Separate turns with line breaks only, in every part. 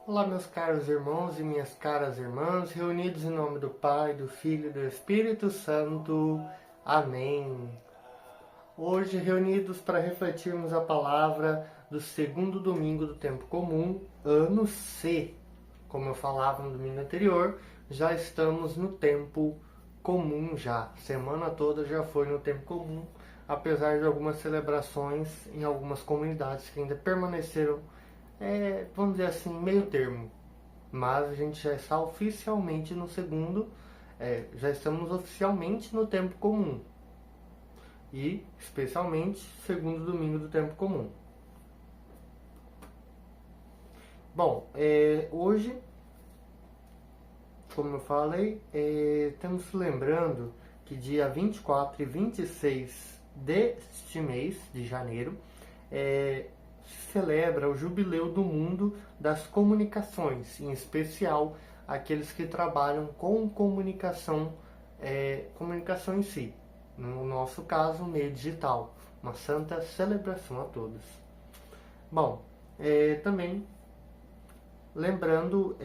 Olá, meus caros irmãos e minhas caras irmãs, reunidos em nome do Pai, do Filho e do Espírito Santo. Amém. Hoje, reunidos para refletirmos a palavra do segundo domingo do tempo comum, ano C. Como eu falava no domingo anterior, já estamos no tempo comum já. Semana toda já foi no tempo comum, apesar de algumas celebrações em algumas comunidades que ainda permaneceram, vamos dizer assim, meio termo. Mas a gente já está oficialmente no segundo, já estamos oficialmente no tempo comum. E, especialmente, segundo domingo do tempo comum. Bom, hoje, como eu falei, estamos lembrando que dia 24 e 26 deste mês de janeiro se celebra o Jubileu do Mundo das Comunicações, em especial aqueles que trabalham com comunicação, comunicação em si. No nosso caso, meio digital. Uma santa celebração a todos. Bom, também lembrando,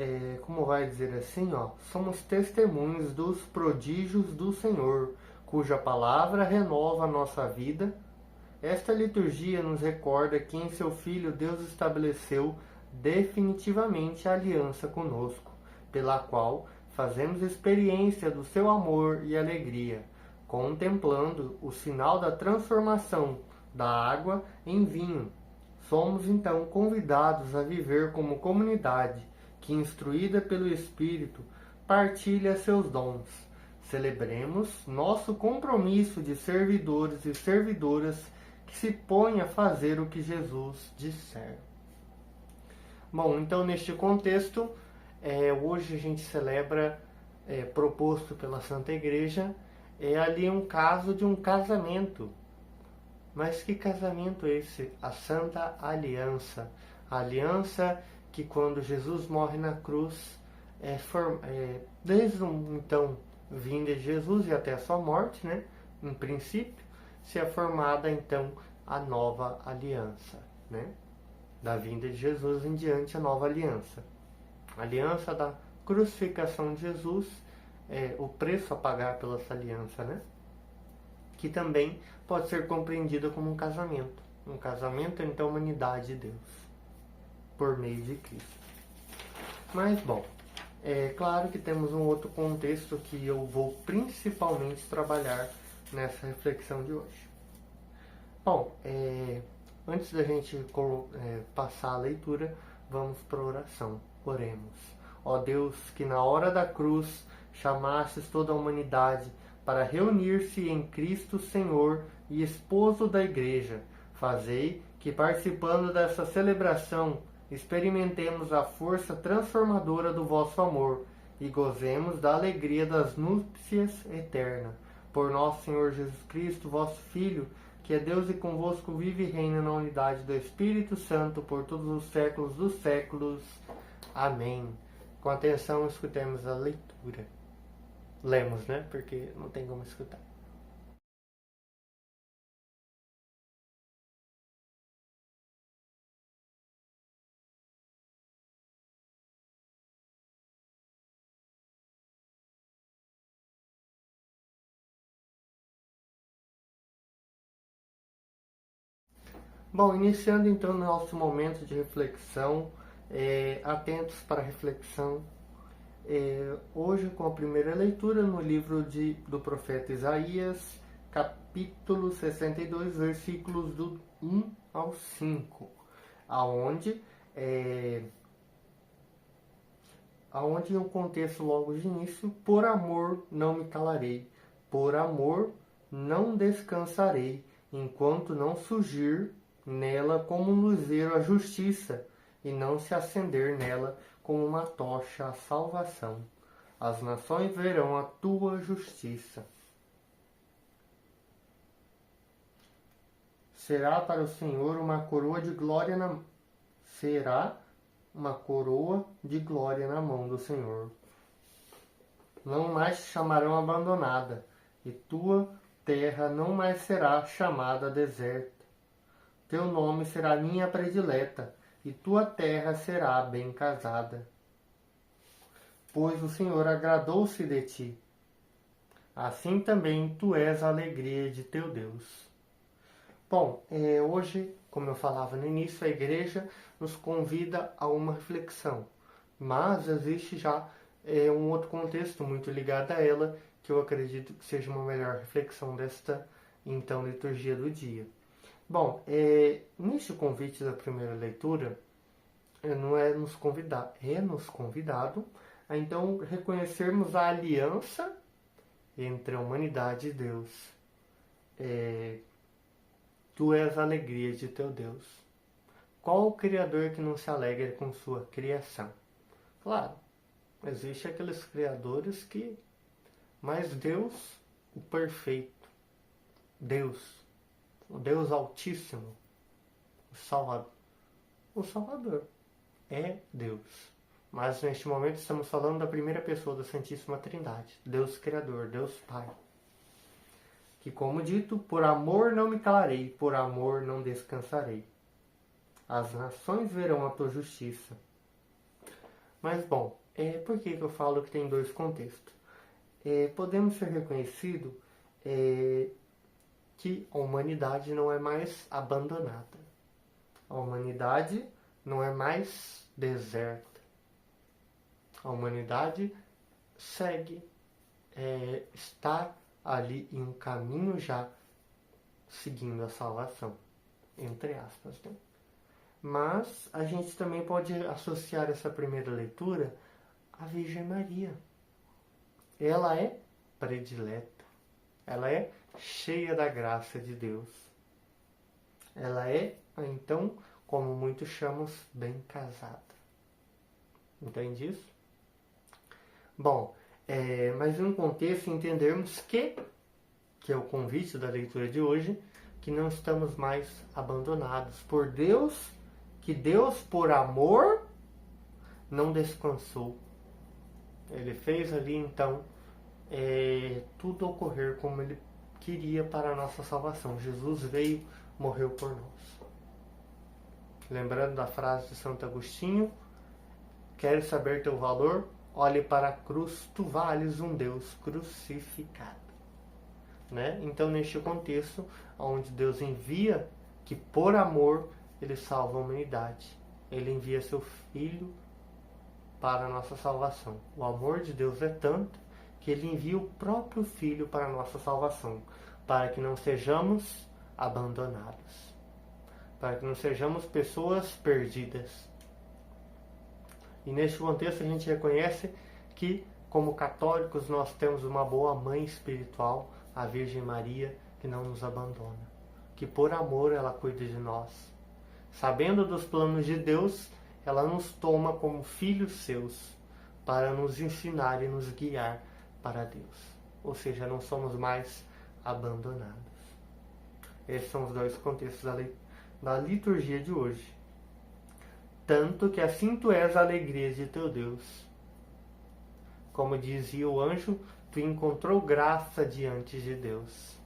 como vai dizer assim, somos testemunhos dos prodígios do Senhor, cuja palavra renova a nossa vida. Esta liturgia nos recorda que em seu Filho Deus estabeleceu definitivamente a aliança conosco, pela qual fazemos experiência do seu amor e alegria, contemplando o sinal da transformação da água em vinho. Somos então convidados a viver como comunidade que, instruída pelo Espírito, partilha seus dons. Celebremos nosso compromisso de servidores e servidoras que se põem a fazer o que Jesus disser. Bom, então neste contexto, hoje a gente celebra, proposto pela Santa Igreja, ali um caso de um casamento. Mas que casamento é esse? A Santa Aliança. A aliança que quando Jesus morre na cruz, desde então, vinda de Jesus e até a sua morte, né? Em princípio, se é formada então a nova aliança, né? Da vinda de Jesus em diante, a nova aliança. A aliança da crucificação de Jesus, o preço a pagar pela essa aliança, né? Que também pode ser compreendida como um casamento entre a humanidade e Deus, por meio de Cristo. Mas, bom, é claro que temos um outro contexto que eu vou principalmente trabalhar nessa reflexão de hoje. Bom, antes da gente passar a leitura, vamos para a oração. Oremos. Ó Deus, que na hora da cruz chamastes toda a humanidade para reunir-se em Cristo Senhor e esposo da Igreja, fazei que, participando dessa celebração, experimentemos a força transformadora do vosso amor e gozemos da alegria das núpcias eternas. Por nosso Senhor Jesus Cristo, vosso Filho, que é Deus e convosco vive e reina na unidade do Espírito Santo por todos os séculos dos séculos. Amém. Com atenção, escutemos a leitura. Lemos, né? Porque não tem como escutar. Bom, iniciando então nosso momento de reflexão, atentos para a reflexão, hoje com a primeira leitura no livro do profeta Isaías, capítulo 62, versículos do 1 ao 5, aonde o contexto logo de início: por amor não me calarei, por amor não descansarei, enquanto não surgir nela como um luzeiro a justiça, e não se acender nela como uma tocha a salvação. As nações verão a tua justiça. Será para o Senhor uma coroa de glória na mão do Senhor. Não mais te chamarão abandonada, e tua terra não mais será chamada deserta. Teu nome será minha predileta, e tua terra será bem casada. Pois o Senhor agradou-se de ti. Assim também tu és a alegria de teu Deus. Bom, hoje, como eu falava no início, a igreja nos convida a uma reflexão. Mas existe já um outro contexto muito ligado a ela, que eu acredito que seja uma melhor reflexão desta, então, liturgia do dia. Bom, neste convite da primeira leitura, não é nos convidar, é nos convidado a então reconhecermos a aliança entre a humanidade e Deus. Tu és a alegria de teu Deus. Qual o Criador que não se alegra com sua criação? Claro, existem aqueles criadores que... Mas Deus, o perfeito, Deus, o Deus Altíssimo, o Salvador é Deus. Mas neste momento estamos falando da primeira pessoa da Santíssima Trindade, Deus Criador, Deus Pai. Que, como dito, por amor não me calarei, por amor não descansarei. As nações verão a tua justiça. Mas, bom, por que eu falo que tem dois contextos? Podemos ser reconhecido que a humanidade não é mais abandonada. A humanidade não é mais deserta. A humanidade segue, está ali em um caminho já seguindo a salvação, entre aspas, né? Mas a gente também pode associar essa primeira leitura à Virgem Maria. Ela é predileta, ela é cheia da graça de Deus. Ela é, então, como muitos chamam, bem casada. Entende isso? Bom, mas em um contexto entendermos que é o convite da leitura de hoje, que não estamos mais abandonados por Deus, que Deus, por amor, não descansou. Ele fez ali, então, tudo ocorrer como Ele queria para a nossa salvação. Jesus veio, morreu por nós. Lembrando da frase de Santo Agostinho, queres saber teu valor? Olhe para a cruz, tu vales um Deus crucificado. Né? Então, neste contexto, onde Deus envia, que por amor Ele salva a humanidade. Ele envia seu Filho para a nossa salvação. O amor de Deus é tanto que Ele envia o próprio Filho para a nossa salvação, para que não sejamos abandonados, para que não sejamos pessoas perdidas. E neste contexto a gente reconhece que, como católicos, nós temos uma boa mãe espiritual, a Virgem Maria, que não nos abandona, que por amor ela cuida de nós. Sabendo dos planos de Deus, ela nos toma como filhos seus, para nos ensinar e nos guiar para Deus. Ou seja, não somos mais abandonados. Esses são os dois contextos da liturgia de hoje. Tanto que assim tu és a alegria de teu Deus. Como dizia o anjo, tu encontrou graça diante de Deus.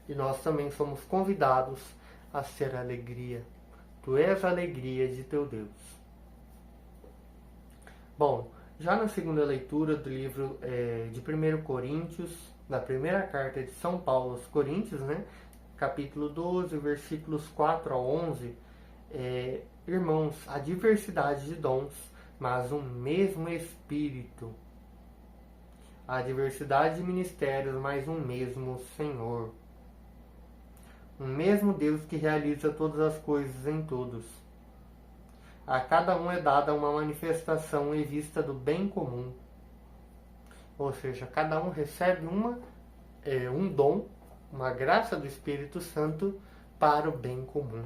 E nós também somos convidados a ser a alegria. Tu és a alegria de teu Deus. Bom, já na segunda leitura do livro de 1 Coríntios, da primeira carta de São Paulo aos Coríntios, né, capítulo 12, versículos 4 a 11, irmãos, há diversidade de dons, mas um mesmo Espírito. Há diversidade de ministérios, mas um mesmo Senhor. Um mesmo Deus que realiza todas as coisas em todos. A cada um é dada uma manifestação em vista do bem comum. Ou seja, cada um recebe um dom, uma graça do Espírito Santo para o bem comum.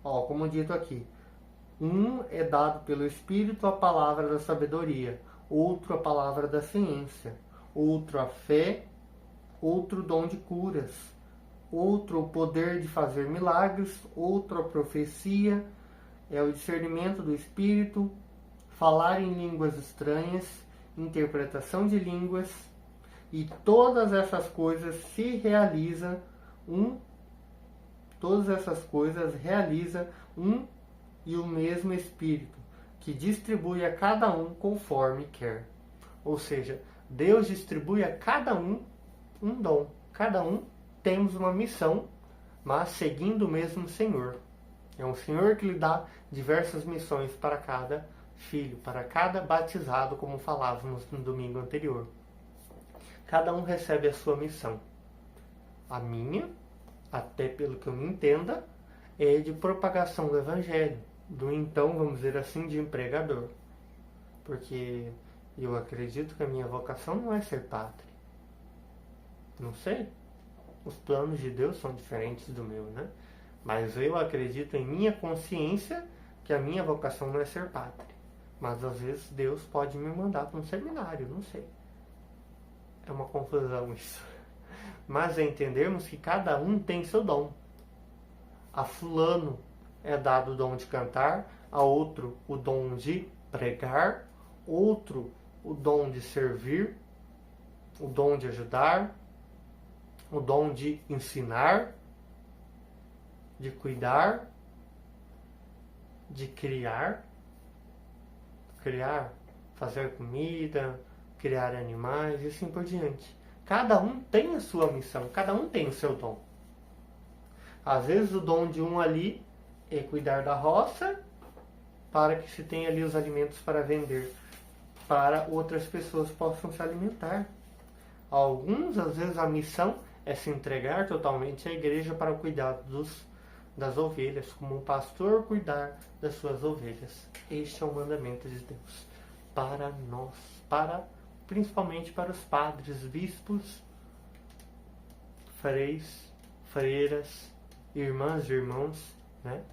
Como dito aqui, um é dado pelo Espírito a palavra da sabedoria, outro a palavra da ciência, outro a fé, outro o dom de curas, outro o poder de fazer milagres, outro a profecia, o discernimento do Espírito, falar em línguas estranhas, interpretação de línguas, e todas essas coisas se realizam Todas essas coisas realiza um e o mesmo Espírito, que distribui a cada um conforme quer. Ou seja, Deus distribui a cada um dom. Cada um temos uma missão, mas seguindo o mesmo Senhor. É um Senhor que lhe dá diversas missões para cada filho, para cada batizado, como falávamos no domingo anterior. Cada um recebe a sua missão. A minha, até pelo que eu me entenda, é de propagação do Evangelho, do então, vamos dizer assim, de empregador. Porque eu acredito que a minha vocação não é ser padre. Não sei. Os planos de Deus são diferentes do meu, né? Mas eu acredito em minha consciência que a minha vocação não é ser padre. Mas às vezes Deus pode me mandar para um seminário, não sei. É uma confusão isso. Mas é entendermos que cada um tem seu dom. A fulano é dado o dom de cantar, a outro o dom de pregar, outro o dom de servir, o dom de ajudar, o dom de ensinar, de cuidar, de criar, fazer comida, criar animais e assim por diante. Cada um tem a sua missão, cada um tem o seu dom. Às vezes o dom de um ali é cuidar da roça para que se tenha ali os alimentos para vender, para outras pessoas possam se alimentar. Alguns, às vezes, a missão é se entregar totalmente à igreja para o cuidado das ovelhas, como um pastor cuidar das suas ovelhas. Este é o mandamento de Deus para nós, principalmente para os padres, bispos, freiras, irmãs e irmãos, né?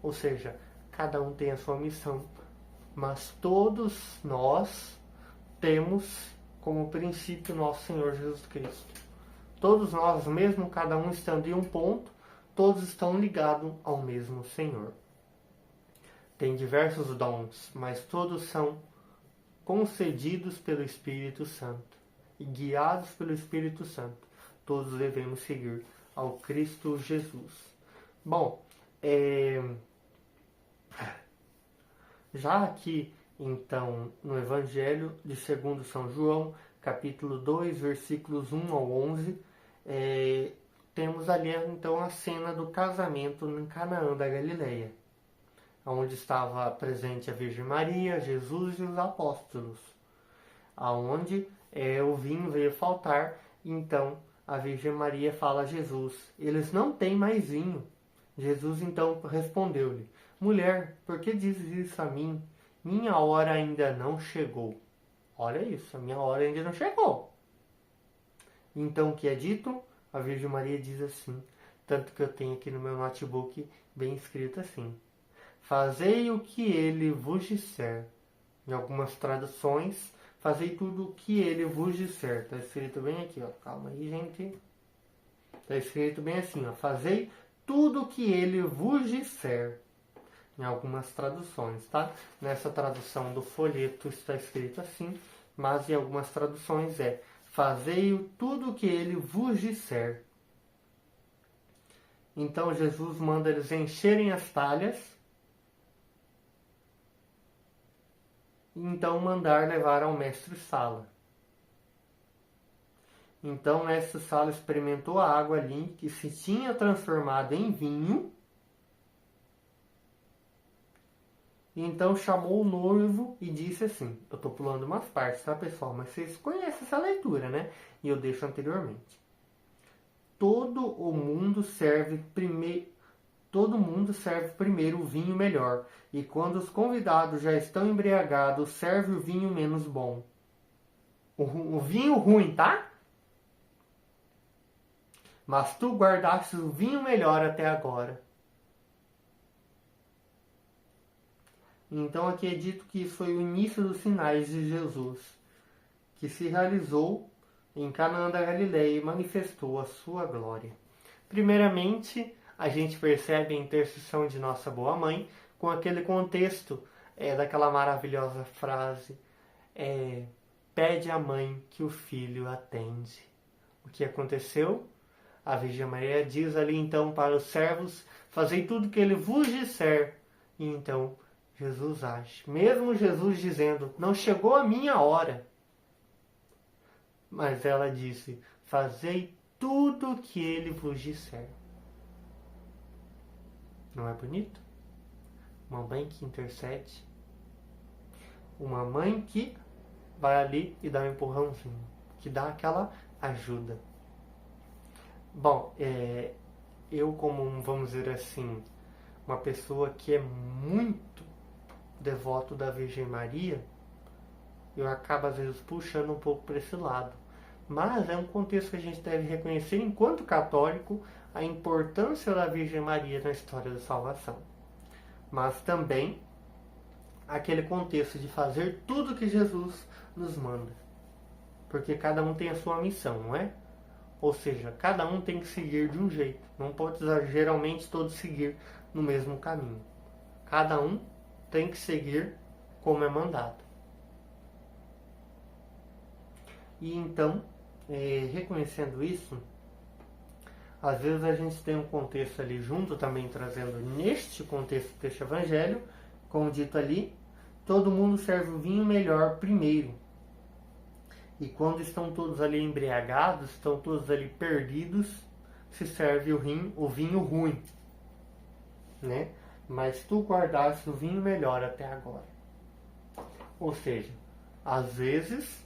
Ou seja, cada um tem a sua missão, mas todos nós temos como princípio nosso Senhor Jesus Cristo. Todos nós, mesmo cada um estando em um ponto, todos estão ligados ao mesmo Senhor. Tem diversos dons, mas todos são concedidos pelo Espírito Santo e guiados pelo Espírito Santo. Todos devemos seguir ao Cristo Jesus. Bom, já aqui, então, no Evangelho de segundo São João, capítulo 2, versículos 1 ao 11, temos ali, então, a cena do casamento em Canaã da Galileia, onde estava presente a Virgem Maria, Jesus e os apóstolos, aonde o vinho veio faltar. Então a Virgem Maria fala a Jesus: eles não têm mais vinho. Jesus então respondeu-lhe: mulher, por que dizes isso a mim? Minha hora ainda não chegou. Olha isso, a minha hora ainda não chegou. Então o que é dito? A Virgem Maria diz assim, tanto que eu tenho aqui no meu notebook bem escrito assim: fazei o que ele vos disser. Em algumas traduções, fazei tudo o que ele vos disser. Está escrito bem aqui, ó. Calma aí, gente. Está escrito bem assim, ó. Fazei tudo o que ele vos disser. Em algumas traduções, tá? Nessa tradução do folheto está escrito assim, mas em algumas traduções fazei tudo o que ele vos disser. Então Jesus manda eles encherem as talhas, e então mandar levar ao mestre-sala. Então o mestre-sala experimentou a água ali, que se tinha transformado em vinho. Então chamou o noivo e disse assim, eu estou pulando umas partes, tá, pessoal? Mas vocês conhecem essa leitura, né? E eu deixo anteriormente. Todo mundo serve primeiro o vinho melhor, e quando os convidados já estão embriagados, serve o vinho menos bom. O vinho ruim, tá? Mas tu guardaste o vinho melhor até agora. Então aqui é dito que isso foi o início dos sinais de Jesus, que se realizou em Canaã da Galileia e manifestou a sua glória. Primeiramente, a gente percebe a intercessão de nossa boa mãe com aquele contexto daquela maravilhosa frase: pede à mãe que o filho atende. O que aconteceu? A Virgem Maria diz ali então para os servos: fazei tudo que ele vos disser. E então Jesus age. Mesmo Jesus dizendo: não chegou a minha hora. Mas ela disse: fazei tudo o que ele vos disser. Não é bonito? Uma mãe que intercede. Uma mãe que vai ali e dá um empurrãozinho. Que dá aquela ajuda. Bom, eu como, vamos dizer assim, uma pessoa que é muito devoto da Virgem Maria, eu acabo às vezes puxando um pouco para esse lado. Mas é um contexto que a gente deve reconhecer enquanto católico a importância da Virgem Maria na história da salvação. Mas também aquele contexto de fazer tudo que Jesus nos manda. Porque cada um tem a sua missão, não é? Ou seja, cada um tem que seguir de um jeito. Não pode geralmente todos seguir no mesmo caminho. Cada um tem que seguir como é mandado. E então, reconhecendo isso, às vezes a gente tem um contexto ali junto também trazendo neste contexto deste evangelho, como dito ali, todo mundo serve o vinho melhor primeiro. E quando estão todos ali embriagados, estão todos ali perdidos, se serve o vinho ruim, né? Mas tu guardaste o vinho melhor até agora. Ou seja, às vezes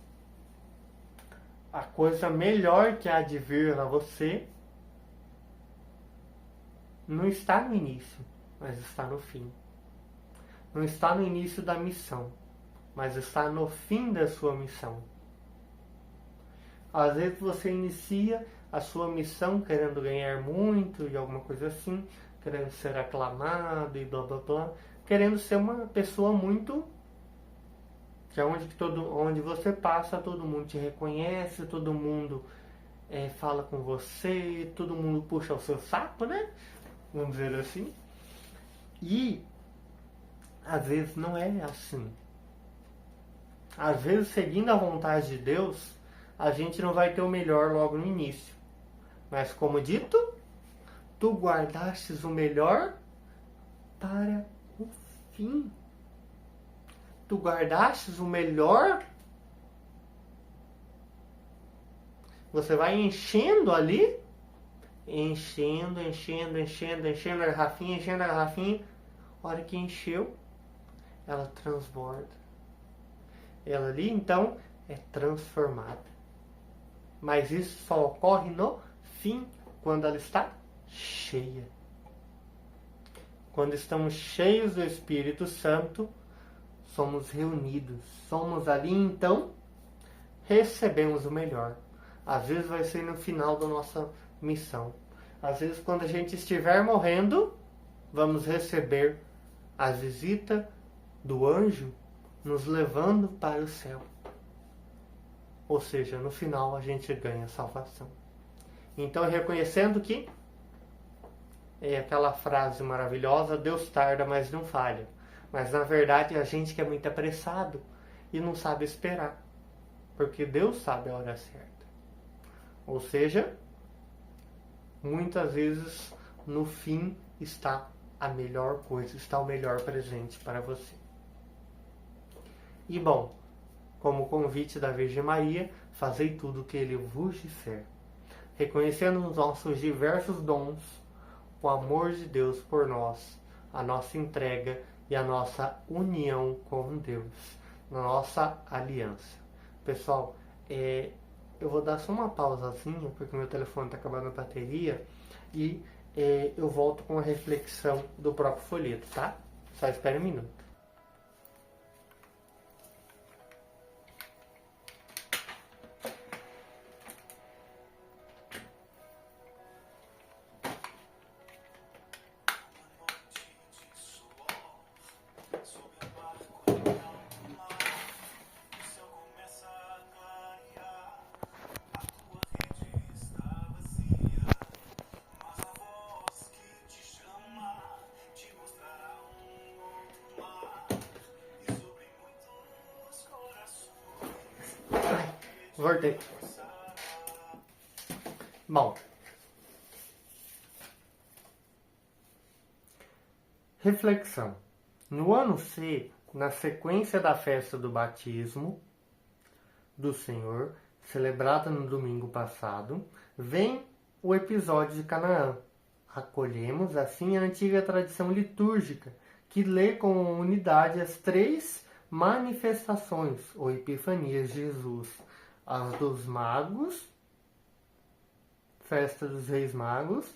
a coisa melhor que há de vir a você não está no início, mas está no fim. Não está no início da missão, mas está no fim da sua missão. Às vezes você inicia a sua missão querendo ganhar muito e alguma coisa assim, querendo ser aclamado e blá blá blá, querendo ser uma pessoa muito que é onde você passa, todo mundo te reconhece, todo mundo fala com você, todo mundo puxa o seu saco, né? Vamos dizer assim. E às vezes não é assim. Às vezes, seguindo a vontade de Deus, a gente não vai ter o melhor logo no início. Mas como dito, tu guardastes o melhor para o fim. Tu guardastes o melhor. Você vai enchendo ali. Enchendo a garrafinha. A hora que encheu, ela transborda. Ela ali, então, é transformada. Mas isso só ocorre no fim, quando ela está cheia. Quando estamos cheios do Espírito Santo, somos reunidos. Somos ali, então, recebemos o melhor. Às vezes vai ser no final da nossa missão. Às vezes, quando a gente estiver morrendo, vamos receber a visita do anjo nos levando para o céu. Ou seja, no final a gente ganha salvação. Então, reconhecendo que é aquela frase maravilhosa, Deus tarda, mas não falha. Mas na verdade a gente que é muito apressado e não sabe esperar. Porque Deus sabe a hora certa. Ou seja, muitas vezes no fim está a melhor coisa, está o melhor presente para você. E bom, como convite da Virgem Maria, fazei tudo o que Ele vos disser. Reconhecendo os nossos diversos dons, o amor de Deus por nós, a nossa entrega e a nossa união com Deus, na nossa aliança. Pessoal, eu vou dar só uma pausazinha, porque meu telefone está acabando a bateria, e eu volto com a reflexão do próprio folheto, tá? Só espere um minuto. Voltei. Bom, Reflexão. No ano C, na sequência da festa do batismo do Senhor, celebrada no domingo passado, vem o episódio de Canaã. Acolhemos assim a antiga tradição litúrgica, que lê com unidade as três manifestações ou epifanias de Jesus: as dos magos, festa dos reis magos,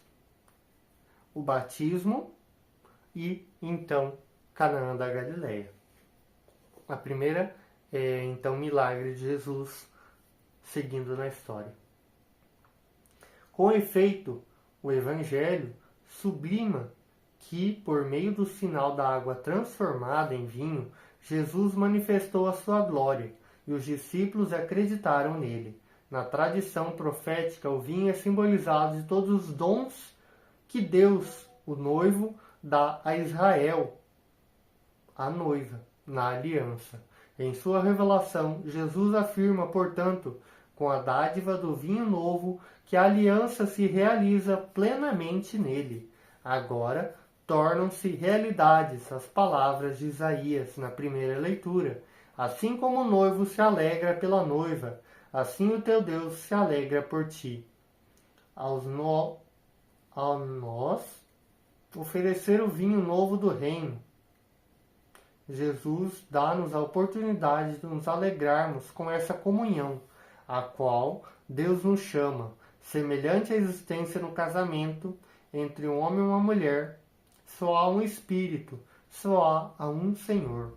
o batismo e então Canaã da Galileia. A primeira é então milagre de Jesus, seguindo na história. Com efeito, o Evangelho sublima que, por meio do sinal da água transformada em vinho, Jesus manifestou a sua glória e os discípulos acreditaram nele. Na tradição profética, o vinho é simbolizado de todos os dons que Deus, o noivo, dá a Israel, a noiva, na aliança. Em sua revelação, Jesus afirma, portanto, com a dádiva do vinho novo, que a aliança se realiza plenamente nele. Agora, tornam-se realidades as palavras de Isaías na primeira leitura. Assim como o noivo se alegra pela noiva, assim o teu Deus se alegra por ti. A nós, oferecer o vinho novo do reino. Jesus dá-nos a oportunidade de nos alegrarmos com essa comunhão, a qual Deus nos chama, semelhante à existência no casamento entre um homem e uma mulher. Só há um Espírito, só há um Senhor,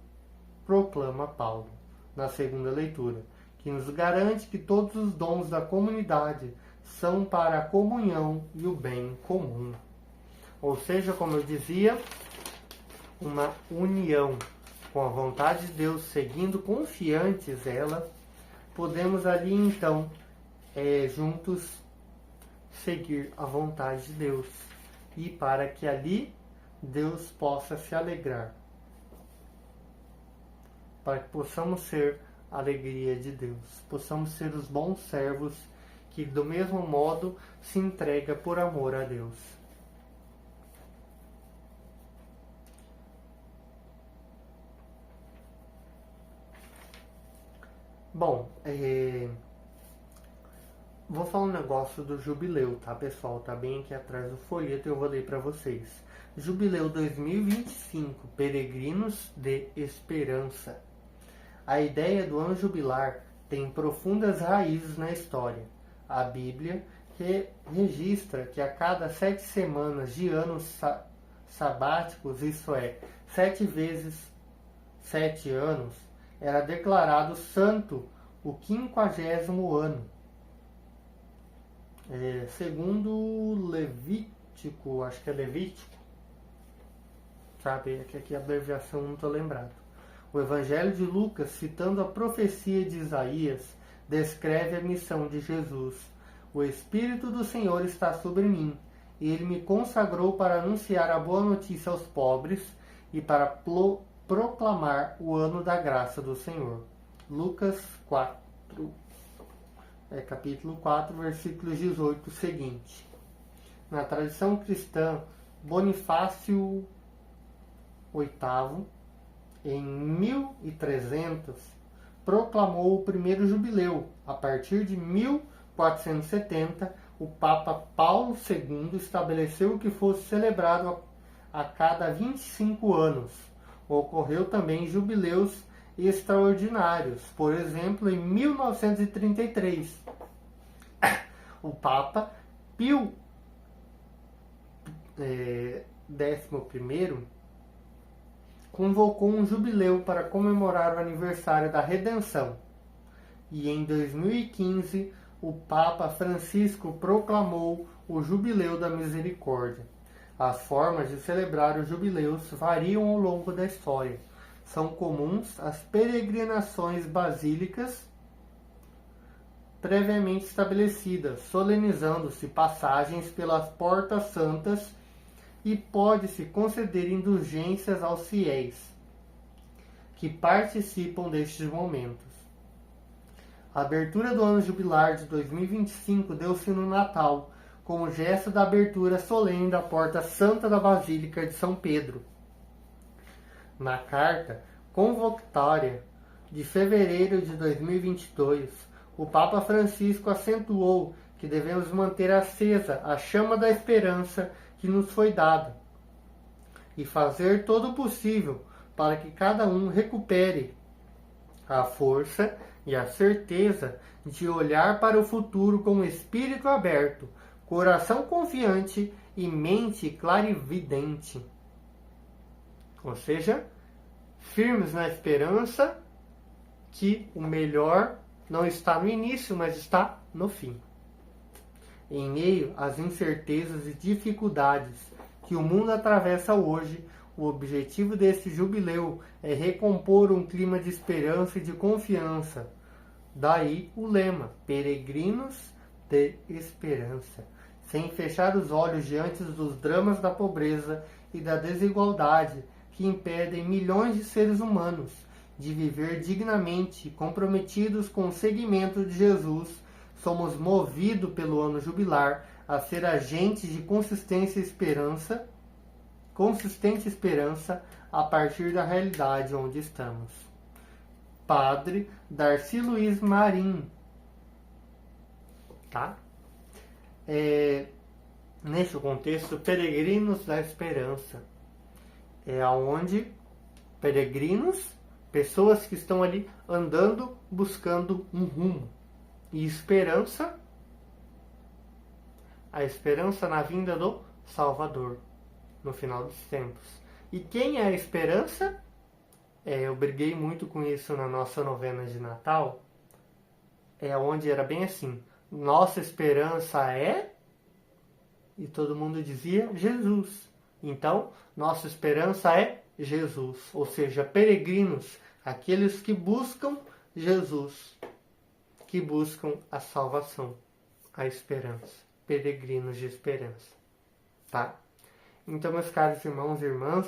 proclama Paulo, na segunda leitura, que nos garante que todos os dons da comunidade são para a comunhão e o bem comum. Ou seja, como eu dizia, uma união com a vontade de Deus, seguindo confiantes ela, podemos ali então, juntos, seguir a vontade de Deus. E para que ali Deus possa se alegrar. Para que possamos ser a alegria de Deus. Possamos ser os bons servos que do mesmo modo se entrega por amor a Deus. Bom, vou falar um negócio do jubileu, tá, pessoal? Tá bem aqui atrás do folheto, eu vou ler para vocês. Jubileu 2025, Peregrinos de Esperança. A ideia do ano jubilar tem profundas raízes na história. A Bíblia registra que a cada 7 semanas de anos sabáticos, isto é, 7 vezes 7 anos, era declarado santo o 50º ano. Segundo Levítico, acho que é Levítico, sabe, aqui a abreviação não estou lembrado. O Evangelho de Lucas, citando a profecia de Isaías, descreve a missão de Jesus. O Espírito do Senhor está sobre mim, e Ele me consagrou para anunciar a boa notícia aos pobres e para proclamar o ano da graça do Senhor. Lucas 4, capítulo 4, versículos 18 seguinte. Na tradição cristã, Bonifácio VIII, em 1300, proclamou o primeiro jubileu. A partir de 1470, o Papa Paulo II estabeleceu que fosse celebrado a cada 25 anos. Ocorreu também jubileus extraordinários. Por exemplo, em 1933, o Papa Pio XI convocou um jubileu para comemorar o aniversário da Redenção. E em 2015, o Papa Francisco proclamou o Jubileu da Misericórdia. As formas de celebrar os jubileus variam ao longo da história. São comuns as peregrinações basílicas previamente estabelecidas, solenizando-se passagens pelas portas santas, e pode-se conceder indulgências aos fiéis que participam destes momentos. A abertura do ano jubilar de 2025 deu-se no Natal, como gesto da abertura solene da porta santa da Basílica de São Pedro. Na carta convocatória de fevereiro de 2022, o Papa Francisco acentuou que devemos manter acesa a chama da esperança que nos foi dada e fazer todo o possível para que cada um recupere a força e a certeza de olhar para o futuro com o espírito aberto, coração confiante e mente clarividente. Ou seja, firmes na esperança que o melhor não está no início, mas está no fim. Em meio às incertezas e dificuldades que o mundo atravessa hoje, o objetivo deste jubileu é recompor um clima de esperança e de confiança. Daí o lema, Peregrinos de Esperança, sem fechar os olhos diante dos dramas da pobreza e da desigualdade que impedem milhões de seres humanos de viver dignamente, comprometidos com o seguimento de Jesus. Somos movidos pelo ano jubilar a ser agentes de consistente esperança a partir da realidade onde estamos. Padre Darcy Luiz Marim. Tá? Neste contexto, Peregrinos da Esperança é aonde peregrinos, pessoas que estão ali andando, buscando um rumo. E esperança, a esperança na vinda do Salvador, no final dos tempos. E quem é a esperança? Eu briguei muito com isso na nossa novena de Natal, onde era bem assim, nossa esperança é, e todo mundo dizia Jesus. Então, nossa esperança é Jesus, ou seja, peregrinos, aqueles que buscam Jesus, que buscam a salvação, a esperança, peregrinos de esperança, tá? Então, meus caros irmãos e irmãs,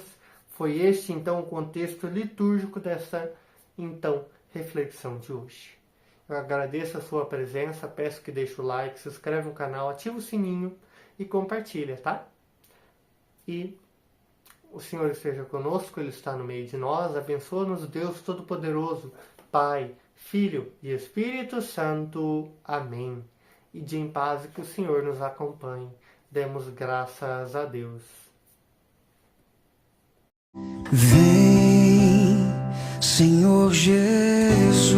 foi este então o contexto litúrgico dessa então reflexão de hoje. Eu agradeço a sua presença, peço que deixe o like, se inscreve no canal, ativa o sininho e compartilha, tá? E o Senhor esteja conosco, Ele está no meio de nós, abençoa-nos Deus Todo-Poderoso, Pai, Filho e Espírito Santo. Amém. E de em paz que o Senhor nos acompanhe. Demos graças a Deus.
Vem, Senhor Jesus,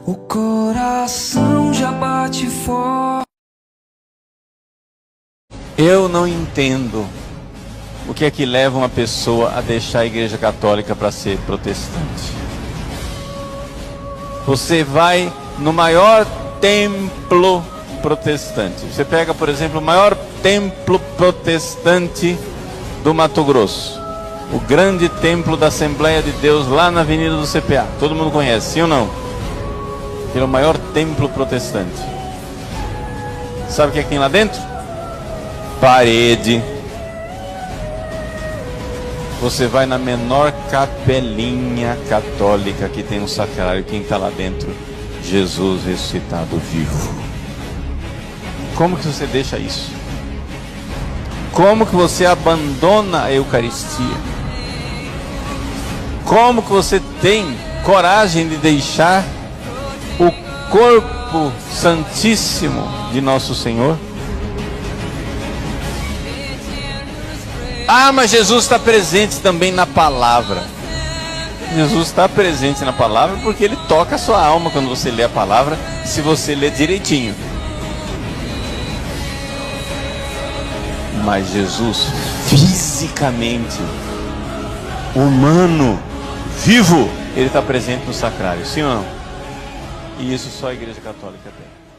o coração já bate forte.
Eu não entendo o que é que leva uma pessoa a deixar a Igreja Católica para ser protestante. Você vai no maior templo protestante. Você pega, por exemplo, o maior templo protestante do Mato Grosso, o grande templo da Assembleia de Deus lá na Avenida do CPA. Todo mundo conhece, sim ou não? Ele é o maior templo protestante. Sabe o que é que tem lá dentro? Parede. Você vai na menor capelinha católica que tem um sacrário. Quem está lá dentro? Jesus ressuscitado vivo. Como que você deixa isso? Como que você abandona a Eucaristia? Como que você tem coragem de deixar o corpo santíssimo de Nosso Senhor? Ah, mas Jesus está presente também na palavra. Jesus está presente na palavra porque Ele toca a sua alma quando você lê a palavra, se você lê direitinho. Mas Jesus, fisicamente, humano, vivo, Ele está presente no sacrário, sim ou não? E isso só a Igreja Católica tem.